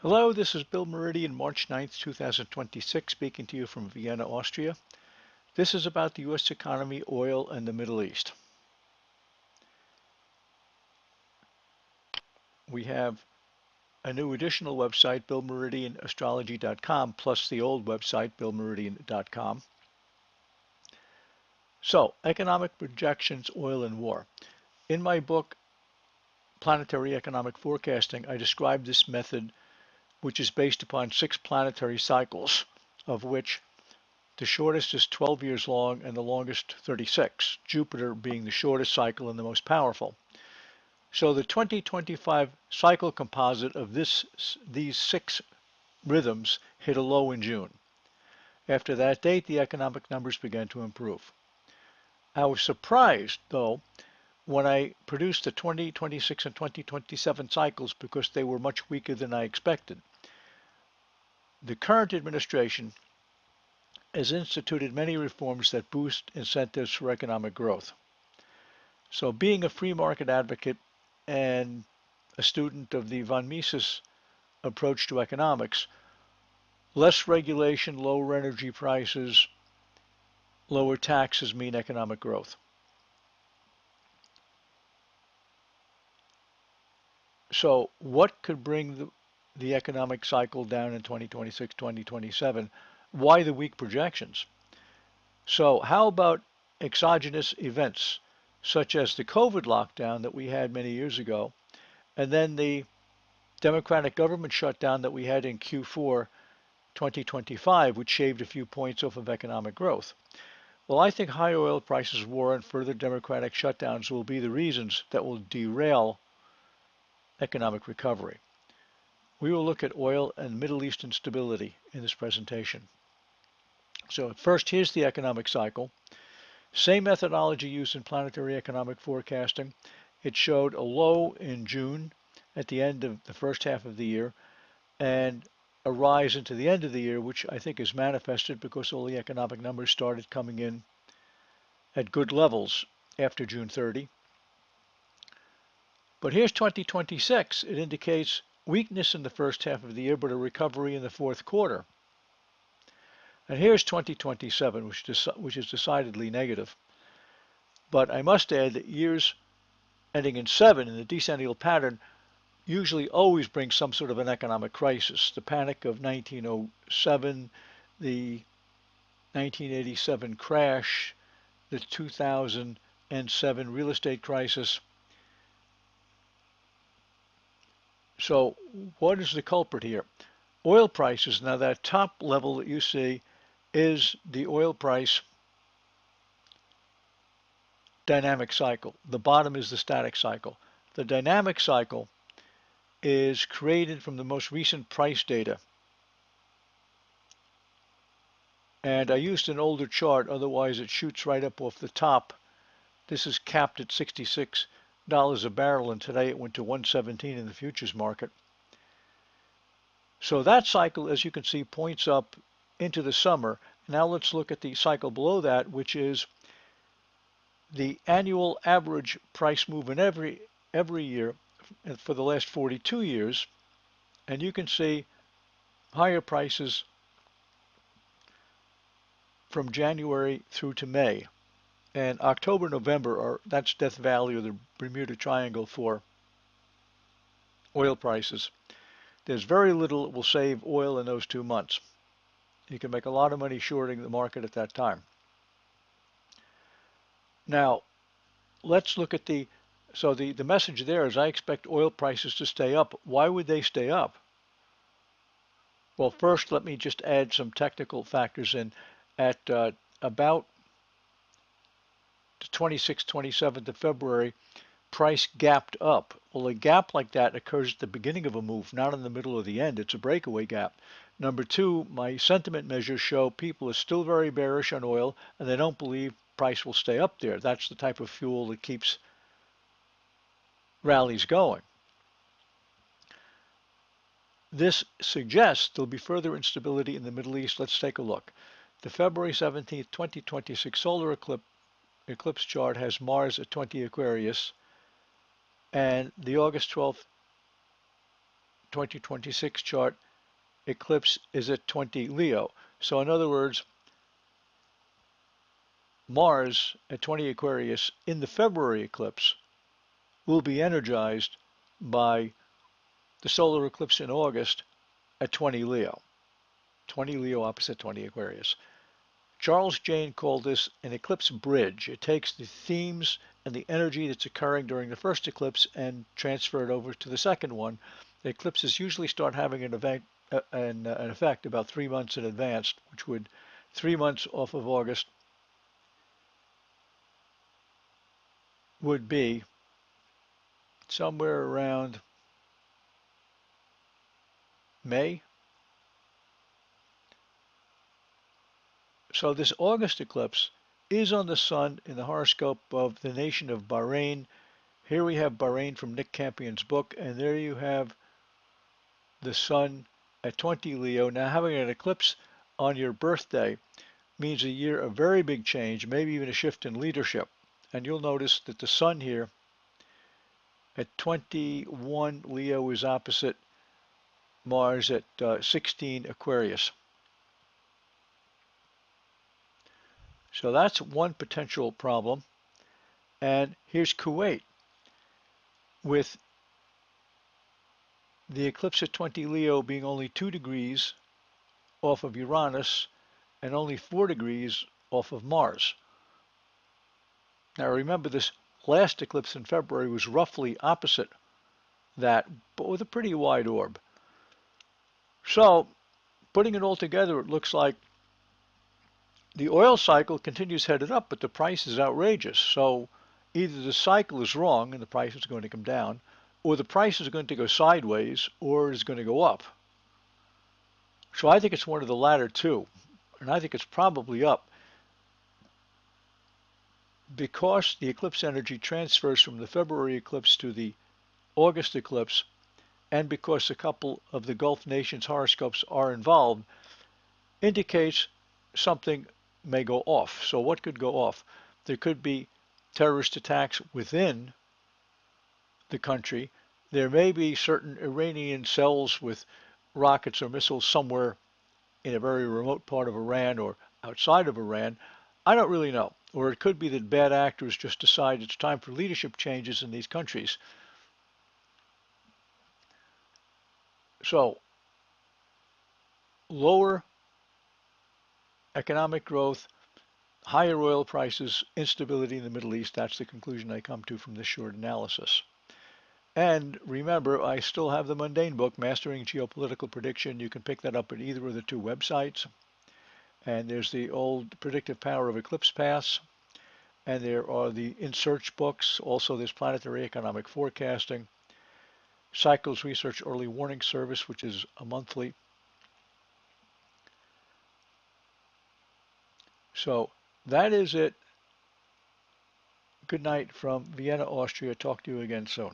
Hello, this is Bill Meridian, March 9th, 2026, speaking to you from Vienna, Austria. This is about the U.S. economy, oil, and the Middle East. We have a new additional website, BillMeridianAstrology.com, plus the old website, BillMeridian.com. So, economic projections, oil, and war. In my book, Planetary Economic Forecasting, I describe this method, which is based upon 6 planetary cycles, of which the shortest is 12 years long and the longest 36, Jupiter being the shortest cycle and the most powerful. So the 2025 cycle composite of these 6 rhythms hit a low in June. After that date, the economic numbers began to improve. I was surprised, though, when I produced the 2026 and 2027 cycles because they were much weaker than I expected. The current administration has instituted many reforms that boost incentives for economic growth. So being a free market advocate and a student of the von Mises approach to economics, less regulation, lower energy prices, lower taxes mean economic growth. So what could bring the economic cycle down in 2026, 2027? Why the weak projections? So how about exogenous events such as the COVID lockdown that we had many years ago, and then the Democratic government shutdown that we had in Q4 2025, which shaved a few points off of economic growth? Well, I think high oil prices, war, and further Democratic shutdowns will be the reasons that will derail economic recovery. We will look at oil and Middle East instability in this presentation. So first, here's the economic cycle. Same methodology used in planetary economic forecasting. It showed a low in June at the end of the first half of the year and a rise into the end of the year, which I think is manifested because all the economic numbers started coming in at good levels after June 30. But here's 2026. It indicates weakness in the first half of the year, but a recovery in the fourth quarter. And here's 2027, which is decidedly negative. But I must add that years ending in 7 in the decennial pattern usually always brings some sort of an economic crisis. The panic of 1907, the 1987 crash, the 2007 real estate crisis. So what is the culprit here? Oil prices. Now that top level that you see is the oil price dynamic cycle. The bottom is the static cycle. The dynamic cycle is created from the most recent price data. And I used an older chart, otherwise it shoots right up off the top. This is capped at $66 a barrel, and today it went to $117 in the futures market. So that cycle, as you can see, points up into the summer. Now let's look at the cycle below that, which is the annual average price movement every year for the last 42 years. And you can see higher prices from January through to May. And October, November, that's Death Valley or the Bermuda Triangle for oil prices. There's very little that will save oil in those 2 months. You can make a lot of money shorting the market at that time. Now, let's look at the message there is I expect oil prices to stay up. Why would they stay up? Well, first, let me just add some technical factors in. At about the 26th, 27th of February, price gapped up. Well, a gap like that occurs at the beginning of a move, not in the middle or the end. It's a breakaway gap. Number two, my sentiment measures show people are still very bearish on oil, and they don't believe price will stay up there. That's the type of fuel that keeps rallies going. This suggests there'll be further instability in the Middle East. Let's take a look. The February 17th, 2026 solar eclipse chart has Mars at 20 Aquarius, and the August 12th, 2026 chart, eclipse is at 20 Leo. So in other words, Mars at 20 Aquarius in the February eclipse will be energized by the solar eclipse in August at 20 Leo. 20 Leo opposite 20 Aquarius. Charles Jane called this an eclipse bridge. It takes the themes and the energy that's occurring during the first eclipse and transfer it over to the second one. The eclipses usually start having an effect about 3 months in advance, which would 3 months off of August would be somewhere around May. So this August eclipse is on the sun in the horoscope of the nation of Bahrain. Here we have Bahrain from Nick Campion's book, and there you have the sun at 20 Leo. Now having an eclipse on your birthday means a year of very big change, maybe even a shift in leadership. And you'll notice that the sun here at 21 Leo is opposite Mars at 16 Aquarius. So that's one potential problem. And here's Kuwait with the eclipse at 20 Leo being only 2 degrees off of Uranus and only 4 degrees off of Mars. Now remember, this last eclipse in February was roughly opposite that, but with a pretty wide orb. So putting it all together, it looks like the oil cycle continues headed up, but the price is outrageous. So either the cycle is wrong and the price is going to come down, or the price is going to go sideways, or is going to go up. So I think it's one of the latter two, and I think it's probably up because the eclipse energy transfers from the February eclipse to the August eclipse, and because a couple of the Gulf nations' horoscopes are involved, indicates something may go off. So what could go off? There could be terrorist attacks within the country. There may be certain Iranian cells with rockets or missiles somewhere in a very remote part of Iran or outside of Iran. I don't really know. Or it could be that bad actors just decide it's time for leadership changes in these countries. So, lower economic growth, higher oil prices, instability in the Middle East. That's the conclusion I come to from this short analysis. And remember, I still have the mundane book, Mastering Geopolitical Prediction. You can pick that up at either of the two websites. And there's the old Predictive Power of Eclipse Paths. And there are the In Search books. Also, there's Planetary Economic Forecasting, Cycles Research Early Warning Service, which is a monthly. So that is it. Good night from Vienna, Austria. Talk to you again soon.